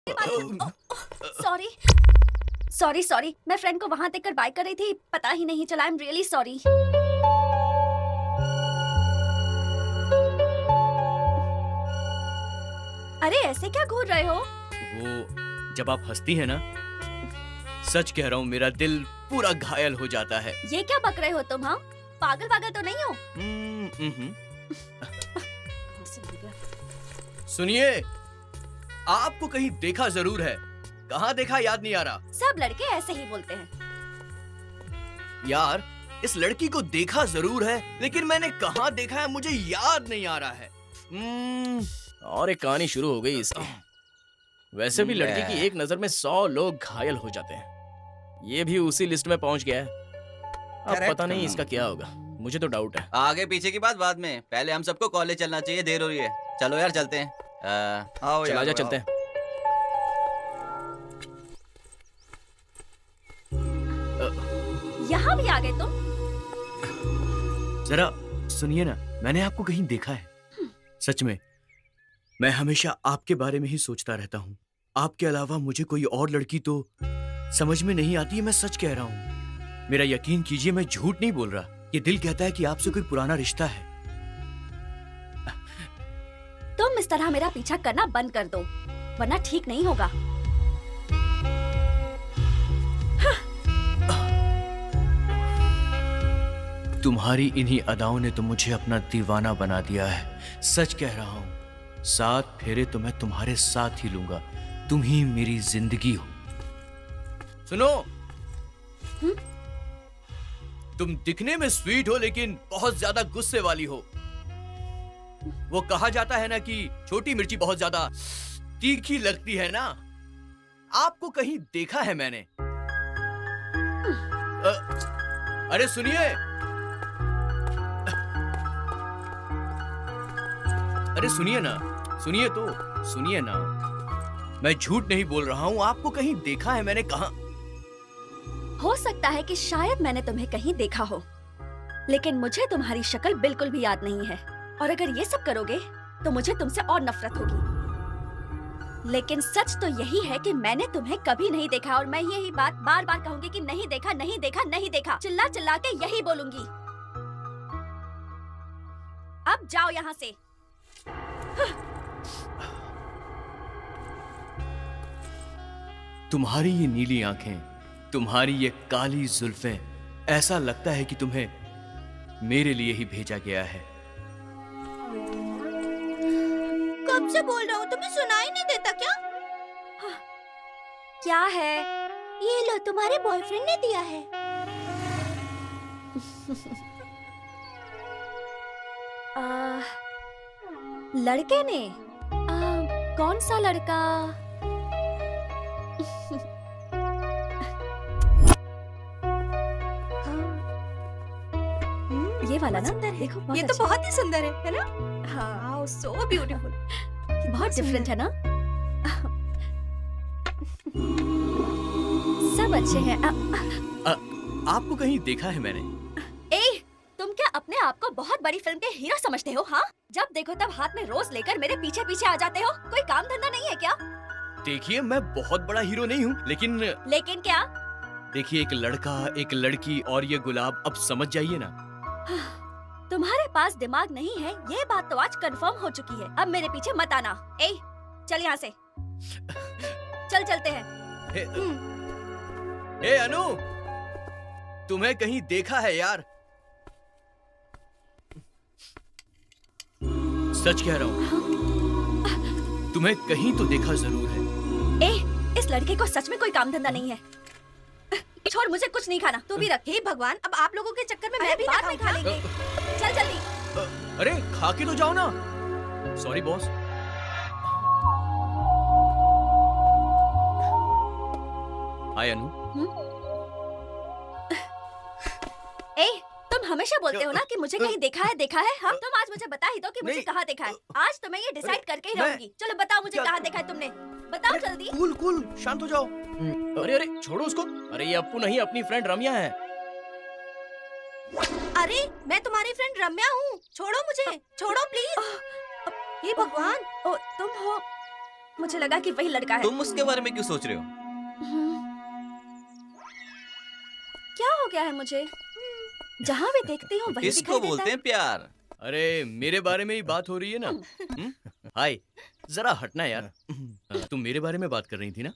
Sorry sorry sorry, मैं friend को वहां देखकर बाय कर रही थी, पता ही नहीं चला। I am really sorry. अरे ऐसे क्या घूर रहे हो? वो जब आप हंसती है ना, सच कह रहा हूँ मेरा दिल पूरा घायल हो जाता है। ये क्या बक रहे हो तुम? हाँ, पागल पागल तो नहीं हो? सुनिए, आपको कहीं देखा जरूर है, कहाँ देखा याद नहीं आ रहा। सब लड़के ऐसे ही बोलते हैं। यार, इस लड़की को देखा जरूर है, लेकिन मैंने कहाँ देखा है मुझे याद नहीं आ रहा है। और एक कहानी शुरू हो गई इसकी। वैसे भी लड़की की एक नजर में 100 लोग घायल हो जाते हैं। ये भी उसी लिस्ट में पहुंच गया है। अब पता नहीं इसका क्या होगा, मुझे तो डाउट है। आगे पीछे की बात बाद में, पहले हम सबको कॉलेज चलना चाहिए, देर हो रही है। चलो यार चलते हैं। आओ चला यार, जा, आओ। चलते हैं। यहाँ भी आ गए तुम? जरा सुनिए ना, मैंने आपको कहीं देखा है। सच में, मैं हमेशा आपके बारे में ही सोचता रहता हूँ। आपके अलावा मुझे कोई और लड़की तो समझ में नहीं आती है, मैं सच कह रहा हूँ। मेरा यकीन कीजिए, मैं झूठ नहीं बोल रहा। ये दिल कहता है कि आपसे कोई पुराना रिश्ता है। तुम इस तरह मेरा पीछा करना बंद कर दो, वरना ठीक नहीं होगा। तुम्हारी इन्हीं अदाओं ने तो मुझे अपना दीवाना बना दिया है। सच कह रहा हूँ, 7 फेरे तो मैं तुम्हारे साथ ही लूंगा। तुम ही मेरी जिंदगी हो। सुनो, तुम दिखने में स्वीट हो, लेकिन बहुत ज्यादा गुस्से वाली हो। वो कहा जाता है ना कि छोटी मिर्ची बहुत ज्यादा तीखी लगती है ना। आपको कहीं देखा है मैंने। अरे सुनिए, अरे सुनिए ना, सुनिए तो, सुनिए ना। मैं झूठ नहीं बोल रहा हूँ, आपको कहीं देखा है मैंने। कहा? हो सकता है कि शायद मैंने तुम्हें कहीं देखा हो, लेकिन मुझे तुम्हारी शक्ल बिल्कुल भी याद नहीं है। और अगर ये सब करोगे तो मुझे तुमसे और नफरत होगी। लेकिन सच तो यही है कि मैंने तुम्हें कभी नहीं देखा, और मैं यही बात बार बार कहूंगी कि नहीं देखा, नहीं देखा, नहीं देखा। चिल्ला चिल्ला के यही बोलूंगी। अब जाओ यहाँ से। तुम्हारी ये नीली आंखें, तुम्हारी ये काली जुल्फें, ऐसा लगता है कि तुम्हें मेरे लिए ही भेजा गया है। कब से बोल रहा हूँ, तुम्हें सुनाई नहीं देता क्या? क्या है? ये लो, तुम्हारे बॉयफ्रेंड ने दिया है। लड़के ने? कौन सा लड़का? ये वाला ना? देखो, ये तो बहुत ही सुंदर है ना? हाँ, सो ब्यूटीफुल। बहुत डिफरेंट है ना? सब अच्छे हैं। आपको कहीं देखा है मैंने। ए, तुम क्या अपने आप को बहुत बड़ी फिल्म के हीरो समझते हो? हाँ, जब देखो तब हाथ में रोज लेकर मेरे पीछे पीछे आ जाते हो। कोई काम धंधा नहीं है क्या? देखिए, मैं बहुत बड़ा हीरो नहीं हूँ, लेकिन क्या? देखिए, एक लड़का, एक लड़की और ये गुलाब, अब समझ जाइए ना। तुम्हारे पास दिमाग नहीं है, ये बात तो आज कंफर्म हो चुकी है। अब मेरे पीछे मत आना। ए, चल यहाँ से। चल चलते हैं। ए अनु, तुम्हें कहीं देखा है यार। सच कह रहा हूँ, तुम्हें कहीं तो देखा जरूर है। ए, इस लड़के को सच में कोई काम धंधा नहीं है। छोड़, मुझे कुछ नहीं खाना, तू भी रख। हे भगवान, अब आप लोगों के चक्कर में मैं भी बाद में खा लेंगे। चल जल्दी। अरे खा के तो जाओ ना। Sorry boss. हाय अनु। ए, तुम हमेशा बोलते हो ना कि मुझे कहीं देखा है। हाँ, तुम आज मुझे बता ही दो कि मुझे कहाँ देखा है। आज तो मैं ये डिसाइड करके ही रहूंगी। चलो बताओ, मुझे कहाँ देखा है तुमने? बताओ जल्दी। कूल कूल, शांत हो जाओ। अरे अरे छोड़ो उसको। अरे ये अप्पू नहीं, अपनी फ्रेंड रम्या है। अरे मैं तुम्हारी फ्रेंड रम्या हूँ, छोड़ो मुझे, छोड़ो प्लीज। हे भगवान, ओ तुम हो? मुझे लगा कि वही लड़का है। तुम उसके बारे में क्यों सोच रहे हो? क्या हो गया है मुझे? जहाँ भी देखती हूँ वही इसको दिखाई देता बोलते है। हैं प्यार। अरे मेरे बारे में ही बात हो रही है ना? हाय, जरा हटना यार। तुम मेरे बारे में बात कर रही थी ना?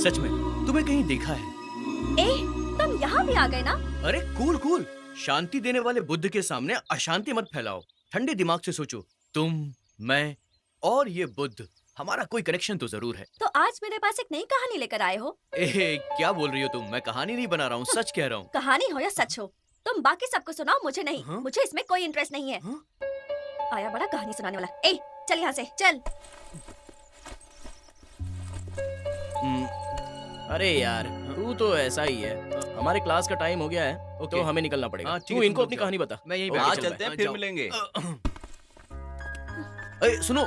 सच में तुम्हें कहीं देखा है? ए, तुम यहाँ भी आ गए ना? अरे कूल कूल, शांति देने वाले बुद्ध के सामने अशांति मत फैलाओ। ठंडे दिमाग से सोचो। तुम, मैं और ये बुद्ध, हमारा कोई कनेक्शन तो जरूर है। तो आज मेरे पास एक नई कहानी लेकर आए हो। क्या बोल रही हो तुम? मैं कहानी नहीं बना रहा हूँ, सच कह रहा हूँ। कहानी हो या सच हो, तुम बाकी सबको सुनाओ, मुझे नहीं। हाँ? मुझे इसमें कोई इंटरेस्ट नहीं है। हाँ? आया बड़ा कहानी सुनाने वाला। ए, चल यहाँ से, चल। अरे यार, तू तो ऐसा ही है। हमारे क्लास का टाइम हो गया है, तो हमें निकलना पड़ेगा। हाँ, ठीक तू है, इनको तुम अपनी जाओ। कहानी बता। मैं यहीं ओके, आज चल चलते हैं, बाय। फिर जाओ। मिलेंगे। अरे सुनो,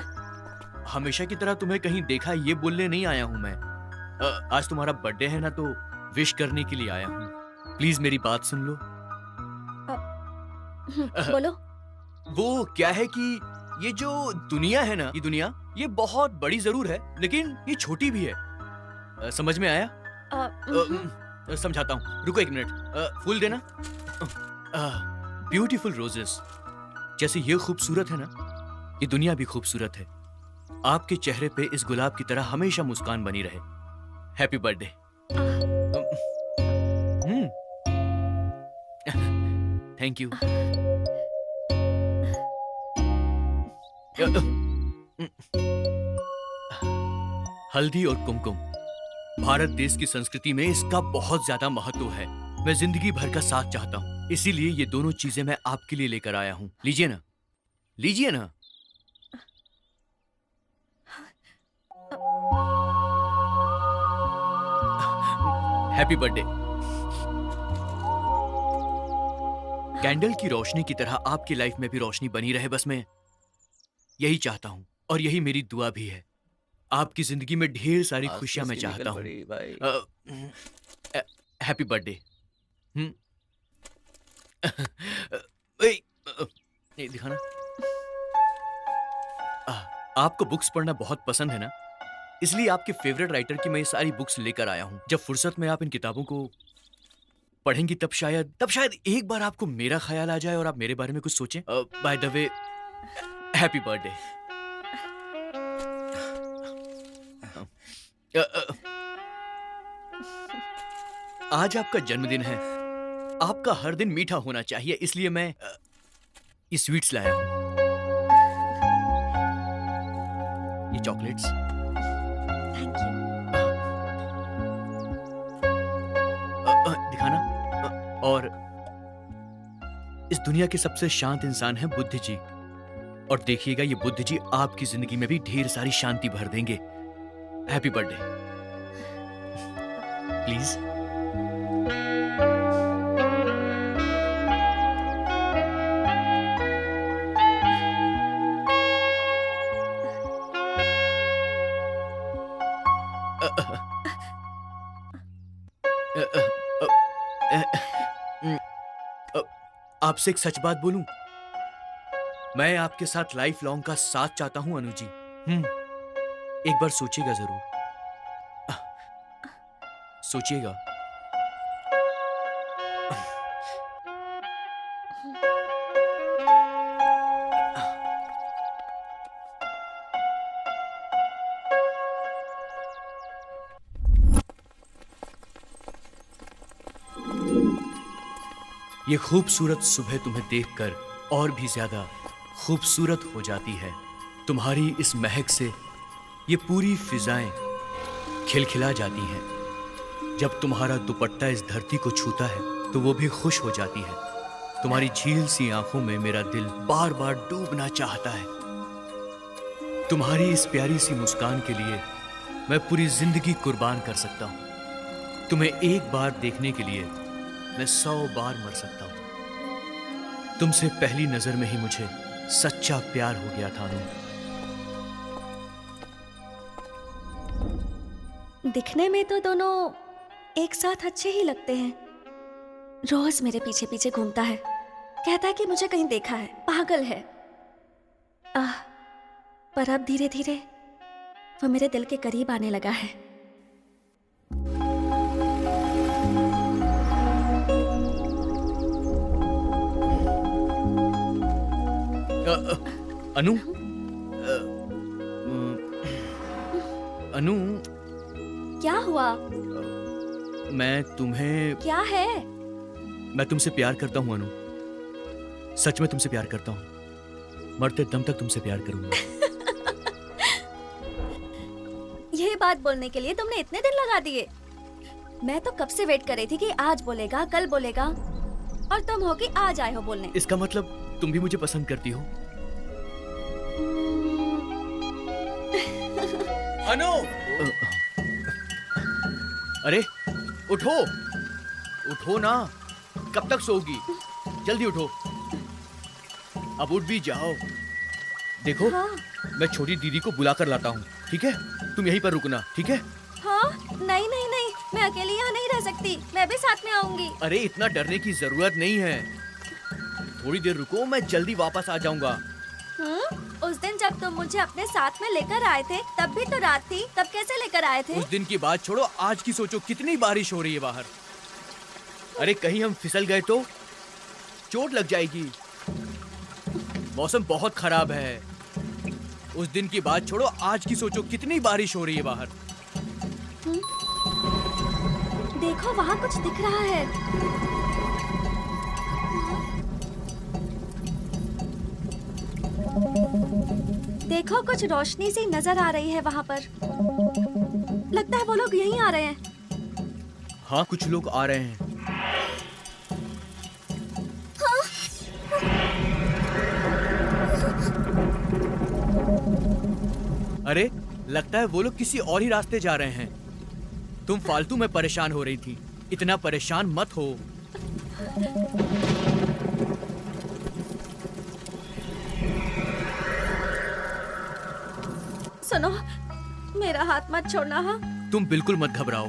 हमेशा की तरह तुम्हें कहीं देखा ये बोलने नहीं आया हूँ मैं। आज तुम्हारा बर्थडे है ना, तो विश करने के लिए आया हूँ। प्लीज मेरी बात सुन लो। बोलो। वो क्या है कि ये जो दुनिया है ना, ये दुनिया, ये बहुत बड़ी जरूर है, लेकिन ये छोटी भी है। समझ में आया? समझाता हूँ, रुको एक मिनट। फूल देना। Beautiful roses. जैसे ये खूबसूरत है ना, ये दुनिया भी खूबसूरत है। आपके चेहरे पे इस गुलाब की तरह हमेशा मुस्कान बनी रहे। Happy birthday. Thank you. हल्दी और कुमकुम, भारत देश की संस्कृति में इसका बहुत ज्यादा महत्व है। मैं जिंदगी भर का साथ चाहता हूँ, इसीलिए ये दोनों चीजें मैं आपके लिए लेकर आया हूँ। लीजिए ना, लीजिए ना। Happy birthday. कैंडल की रोशनी की तरह आपकी लाइफ में भी रोशनी बनी रहे, बस मैं यही चाहता हूँ, और यही मेरी दुआ भी है। आपकी जिंदगी में ढेर सारी आज खुशियां तो मैं इसकी चाहता निकल हूँ। पड़ी भाई। Happy birthday. ये दिखाना। आपको बुक्स पढ़ना बहुत पसंद है ना, इसलिए आपके फेवरेट राइटर की मैं ये सारी बुक्स लेकर आया हूँ। जब फुर्सत में आप इन किताबों को पढ़ेंगी तब शायद एक बार आपको मेरा ख्याल आ जाए और आप मेरे बारे में कुछ सोचें। By the way, happy birthday. आज आपका जन्मदिन है, आपका हर दिन मीठा होना चाहिए, इसलिए मैं ये स्वीट्स लाया हूं। ये चॉकलेट्स। Thank you. दिखाना। और इस दुनिया के सबसे शांत इंसान है बुद्ध जी, और देखिएगा ये बुद्ध जी आपकी जिंदगी में भी ढेर सारी शांति भर देंगे। Happy birthday. प्लीज। आपसे एक सच बात बोलूं, मैं आपके साथ लाइफ लॉन्ग का साथ चाहता हूं अनु जी। एक बार सोचिएगा जरूर, सोचिएगा। ये खूबसूरत सुबह तुम्हें देखकर और भी ज्यादा खूबसूरत हो जाती है। तुम्हारी इस महक से ये पूरी फिजाएं खिलखिला जाती हैं। जब तुम्हारा दुपट्टा इस धरती को छूता है तो वो भी खुश हो जाती है। तुम्हारी झील सी आंखों में मेरा दिल बार बार डूबना चाहता है। तुम्हारी इस प्यारी सी मुस्कान के लिए मैं पूरी जिंदगी कुर्बान कर सकता हूँ। तुम्हें एक बार देखने के लिए मैं 100 बार मर सकता हूँ। तुमसे पहली नजर में ही मुझे सच्चा प्यार हो गया था अनु। दिखने में तो दोनों एक साथ अच्छे ही लगते हैं। रोज मेरे पीछे पीछे घूमता है, कहता है कि मुझे कहीं देखा है, पागल है। पर अब धीरे धीरे वो मेरे दिल के करीब आने लगा है। अनु अनु क्या हुआ? मैं तुम्हें क्या है? मैं तुमसे प्यार करता हूँ अनु, सच में तुमसे प्यार करता हूँ। मरते दम तक तुमसे प्यार करूंगा। यही बात बोलने के लिए तुमने इतने दिन लगा दिए। मैं तो कब से वेट कर रही थी कि आज बोलेगा, कल बोलेगा, और तुम हो कि आज आए हो बोलने। इसका मतलब तुम भी मुझे पसंद करती हो? अनु! अरे उठो, उठो ना, कब तक सोओगी? जल्दी उठो, अब उठ भी जाओ। देखो, हाँ, मैं छोटी दीदी को बुला कर लाता हूँ, ठीक है? तुम यहीं पर रुकना, ठीक है? हाँ, नहीं नहीं नहीं, मैं अकेली यहाँ नहीं रह सकती, मैं भी साथ में आऊंगी। अरे इतना डरने की जरूरत नहीं है, थोड़ी देर रुको, मैं जल्दी वापस आ जाऊंगा। उस दिन जब तुम मुझे अपने साथ में लेकर आए थे, तब भी तो रात थी, तब कैसे लेकर आए थे? उस दिन की बात छोड़ो, आज की सोचो, कितनी बारिश हो रही है बाहर। अरे कहीं हम फिसल गए तो चोट लग जाएगी, मौसम बहुत खराब है। उस दिन की बात छोड़ो, आज की सोचो, कितनी बारिश हो रही है बाहर। देखो वहाँ कुछ दिख रहा है। देखो कुछ रोशनी सी नजर आ रही है वहाँ पर। लगता है वो लोग यहीं आ रहे हैं। हाँ, कुछ लोग आ रहे हैं। अरे लगता है वो लोग किसी और ही रास्ते जा रहे हैं। तुम फालतू में परेशान हो रही थी, इतना परेशान मत हो। सुनो, मेरा हाथ मत छोड़ना। हाँ, तुम बिल्कुल मत घबराओ,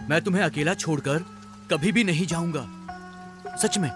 मैं तुम्हें अकेला छोड़कर कभी भी नहीं जाऊंगा, सच में।